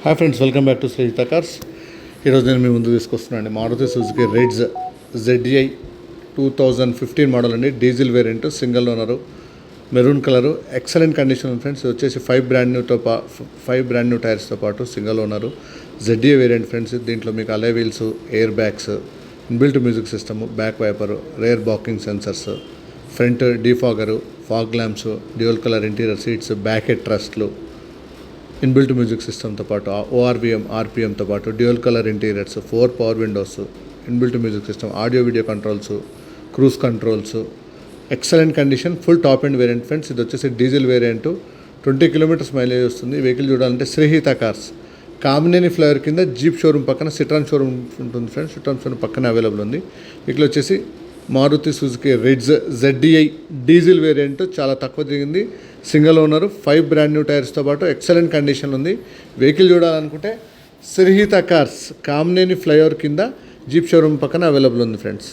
Hi friends, welcome back to Srijitha cars. ఈరోజు నేను మీ ముందు తీసుకొస్తున్నాను Maruti Suzuki Ritz ZDI 2015 model అండి. Diesel variant, single owner, maroon colour, excellent condition ఉంది ఫ్రెండ్స్. ఇది వచ్చేసి 5 బ్రాండ్ న్యూ టైర్స్తో పాటు single owner ZDI variant friends. దీంట్లో మీకు alloy wheels, air bags, inbuilt music system, back wiper, rear parking sensors, front defogger, fog lamps, dual colour interior seats, back head ట్రస్ట్లు, inbuilt music సిస్టమ్తో పాటు ORVM, RPMతో పాటు dual colour interiors, 4 power windows, inbuilt music system, audio video controls, cruise controls, excellent condition, full top and variant friends. ఇది వచ్చేసి diesel variant, 20 kilometres mileage వస్తుంది. Vehicle చూడాలంటే Srihita cars, Kamineni flyover కింద జీప్ షోరూమ్ పక్కన సిట్రాన్ షోరూమ్ ఉంటుంది friends. Citroen showroom పక్కన available ఉంది. Vehicle వచ్చేసి Maruti Suzuki Ritz ZDI diesel variant, చాలా తక్కువ తిరిగింది, సింగిల్ ఓనరు, 5 బ్రాండ్ న్యూ టైర్స్తో పాటు ఎక్సలెంట్ కండిషన్ ఉంది. వెహికల్ చూడాలనుకుంటే శ్రీహిత కార్స్, కామినేని ఫ్లైఓవర్ కింద జీప్ షోరూమ్ పక్కన అవైలబుల్ ఉంది ఫ్రెండ్స్.